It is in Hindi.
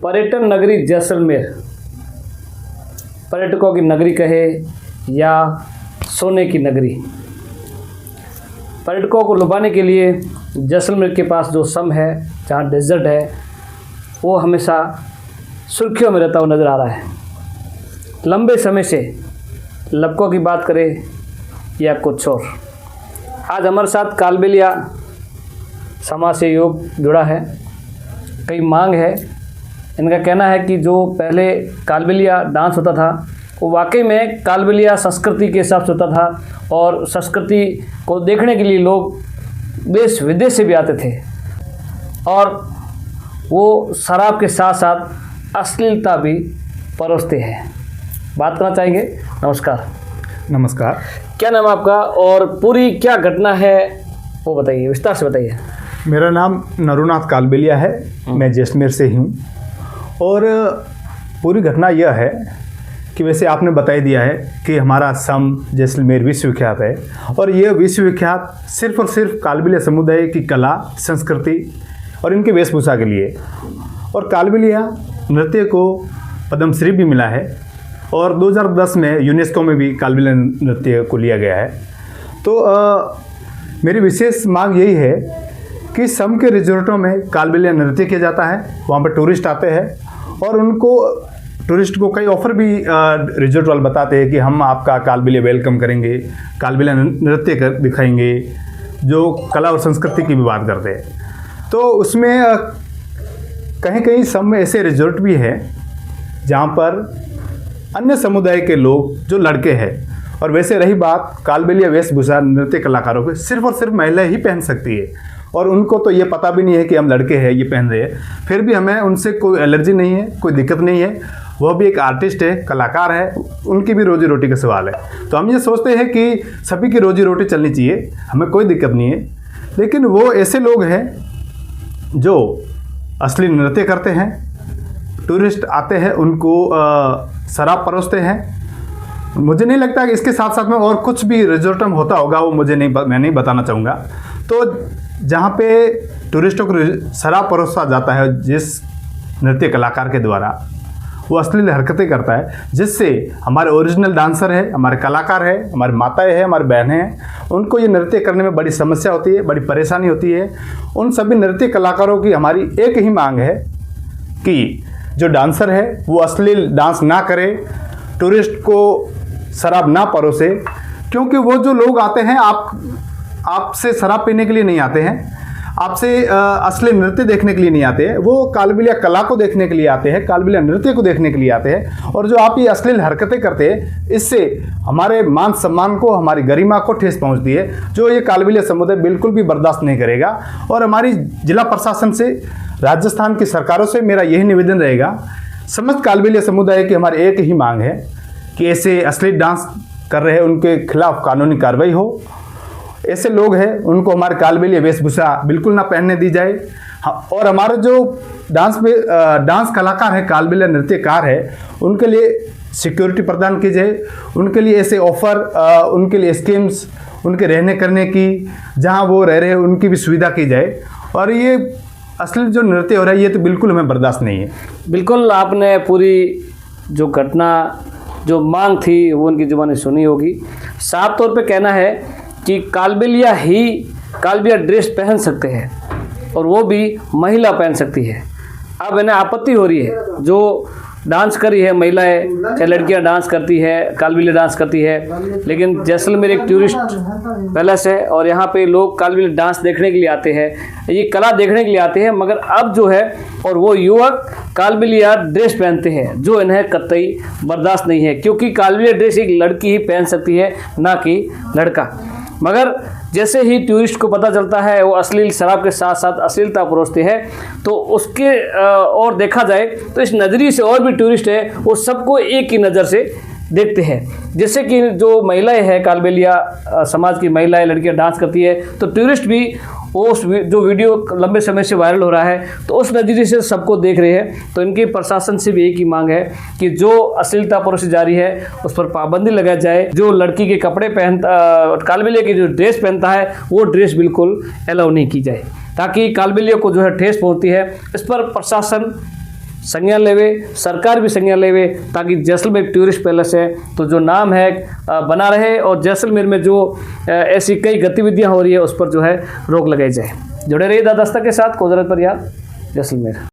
पर्यटन नगरी जैसलमेर, पर्यटकों की नगरी कहे या सोने की नगरी, पर्यटकों को लुभाने के लिए जैसलमेर के पास जो सम है, जहाँ डेजर्ट है, वो हमेशा सुर्खियों में रहता हुआ नज़र आ रहा है। लंबे समय से लपकों की बात करें या कुछ और, आज हमारे साथ कालबेलिया समाज से योग जुड़ा है। कई मांग है। इनका कहना है कि जो पहले कालबेलिया डांस होता था वो वाकई में कालबेलिया संस्कृति के हिसाब से होता था और संस्कृति को देखने के लिए लोग देश विदेश से भी आते थे और वो शराब के साथ साथ अश्लीलता भी परोसते हैं। बात करना चाहेंगे। नमस्कार। नमस्कार। क्या नाम आपका और पूरी क्या घटना है वो बताइए, विस्तार से बताइए। मेरा नाम नरुनाथ कालबेलिया है, मैं जैसलमेर से ही हूँ। और पूरी घटना यह है कि वैसे आपने बता ही दिया है कि हमारा सम जैसलमेर विश्वविख्यात है और यह विश्वविख्यात सिर्फ और सिर्फ कालबेलिया समुदाय की कला, संस्कृति और इनके वेशभूषा के लिए। और कालबेलिया नृत्य को पद्मश्री भी मिला है और 2010 में यूनेस्को में भी कालबेलिया नृत्य को लिया गया है। तो मेरी विशेष मांग यही है कि सम के रिजॉर्टों में कालबेलिया नृत्य किया जाता है, वहाँ पर टूरिस्ट आते हैं और उनको टूरिस्ट को कई ऑफ़र भी रिजॉर्ट वाले बताते हैं कि हम आपका कालबेलिया वेलकम करेंगे, कालबेलिया नृत्य दिखाएंगे, जो कला और संस्कृति की भी बात करते हैं। तो उसमें कहीं कहीं सम में ऐसे रिजॉर्ट भी हैं जहाँ पर अन्य समुदाय के लोग जो लड़के हैं, और वैसे रही बात कालबेलिया वेशभूषा नृत्य कलाकारों को सिर्फ और सिर्फ महिलाएं ही पहन सकती है और उनको तो ये पता भी नहीं है कि हम लड़के हैं ये पहन रहे हैं। फिर भी हमें उनसे कोई एलर्जी नहीं है, कोई दिक्कत नहीं है। वह भी एक आर्टिस्ट है, कलाकार है, उनकी भी रोजी रोटी का सवाल है। तो हम ये सोचते हैं कि सभी की रोजी रोटी चलनी चाहिए, हमें कोई दिक्कत नहीं है। लेकिन वो ऐसे लोग हैं जो असली नृत्य करते हैं, टूरिस्ट आते हैं उनको शराब परोसते हैं। मुझे नहीं लगता कि इसके साथ साथ में और कुछ भी रिजॉर्ट में होता होगा, वो मैं नहीं बताना चाहूँगा। तो जहाँ पे टूरिस्टों को शराब परोसा जाता है जिस नृत्य कलाकार के द्वारा, वो अश्लील हरकतें करता है, जिससे हमारे ओरिजिनल डांसर है, हमारे कलाकार है, हमारी माताएं हैं, हमारी बहनें हैं, उनको ये नृत्य करने में बड़ी समस्या होती है, बड़ी परेशानी होती है। उन सभी नृत्य कलाकारों की हमारी एक ही मांग है कि जो डांसर है वो अश्लील डांस ना करे, टूरिस्ट को शराब ना परोसे। क्योंकि वो जो लोग आते हैं आपसे शराब पीने के लिए नहीं आते हैं, आपसे असली नृत्य देखने के लिए नहीं आते हैं, वो कालबेलिया कला को देखने के लिए आते हैं, कालबेलिया नृत्य को देखने के लिए आते हैं। और जो आप ये अश्लील हरकतें करते हैं, इससे हमारे मान सम्मान को, हमारी गरिमा को ठेस पहुंचती है, जो ये कालबेलिया समुदाय बिल्कुल भी बर्दाश्त नहीं करेगा। और हमारी जिला प्रशासन से, राजस्थान की सरकारों से मेरा यही निवेदन रहेगा, समस्त कालबेलिया समुदाय की हमारी एक ही मांग है कि ऐसे अश्लील डांस कर रहे हैं उनके खिलाफ कानूनी कार्रवाई हो। ऐसे लोग हैं उनको हमारे कालबेलिया वेशभूषा बिल्कुल ना पहनने दी जाए। और हमारे जो डांस कलाकार है, कालबेलिया नृत्यकार है, उनके लिए सिक्योरिटी प्रदान की जाए, उनके लिए ऐसे ऑफ़र, उनके लिए स्कीम्स, उनके रहने करने की, जहां वो रह रहे हैं उनकी भी सुविधा की जाए। और ये असली जो नृत्य हो रहा है ये तो बिल्कुल हमें बर्दाश्त नहीं है। बिल्कुल, आपने पूरी जो घटना, जो मांग थी वो उनकी जुबानी सुनी होगी। साफ तौर पे कहना है कि कालबेलिया ड्रेस पहन सकते हैं और वो भी महिला पहन सकती है। अब इन्हें आपत्ति हो रही है, जो डांस करी है महिलाएं, चाहे लड़कियां डांस करती है, कालबेलिया डांस करती है, लेकिन जैसलमेर एक टूरिस्ट पैलेस है और यहाँ पे लोग कालबेलिया डांस देखने के लिए आते हैं, ये कला देखने के लिए आते हैं। मगर अब जो है और वो युवक कालबेलिया ड्रेस पहनते हैं, जो इन्हें कतई बर्दाश्त नहीं है, क्योंकि कालबेलिया ड्रेस एक लड़की ही पहन सकती है, ना कि लड़का। मगर जैसे ही टूरिस्ट को पता चलता है वो अश्लील शराब के साथ साथ अश्लीलता परोसते हैं, तो उसके और देखा जाए तो इस नज़रिए से और भी टूरिस्ट है वो सबको एक ही नज़र से देखते हैं। जैसे कि जो महिलाएं हैं, कालबेलिया समाज की महिलाएं, लड़कियां डांस करती है, तो टूरिस्ट भी उस जो वीडियो लंबे समय से वायरल हो रहा है तो उस नज़रिए से सबको देख रहे हैं। तो इनकी प्रशासन से भी एक ही मांग है कि जो अश्लीलता परोसी जा रही है उस पर पाबंदी लगाई जाए। जो लड़की के कपड़े पहनता, कालबेलिया की जो ड्रेस पहनता है वो ड्रेस बिल्कुल अलाउ नहीं की जाए, ताकि कालबेलिया को जो है ठेस पहुँचती है। इस पर प्रशासन संज्ञान लेवे, सरकार भी संज्ञान लेवे, ताकि जैसलमेर टूरिस्ट पैलेस है तो जो नाम है बना रहे और जैसलमेर में जो ऐसी कई गतिविधियां हो रही है उस पर जो है रोक लगाई जाए। जुड़े रहिए द दस्तक के साथ, को ज़रूरत पर याद, जैसलमेर।